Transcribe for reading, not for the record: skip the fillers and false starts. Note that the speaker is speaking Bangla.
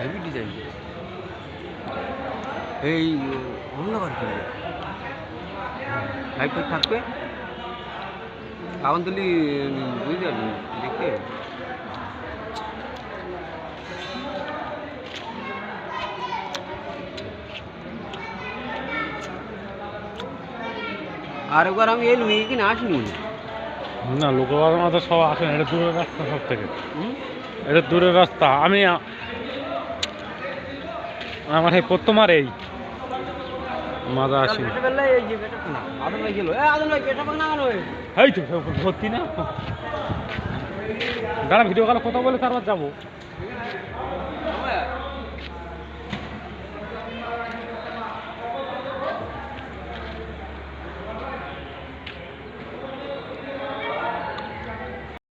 হেভি ডিজাইন এই অন্যবার কিনবে লাইট থাকবে আগুন তুলি বুঝতে পারবি দেখে আর একবার আমি এলুম কিনে আসিনি না লোকের মাঝে সব আসেন, এটা দূরের রাস্তা সব থেকে, এটা দূরের রাস্তা। আমি আমার এই প্রথমার এই মাঝে আসি এই তো ভর্তি না দাঁড়া ভিডিও কলে কথা বলে তারপর যাবো।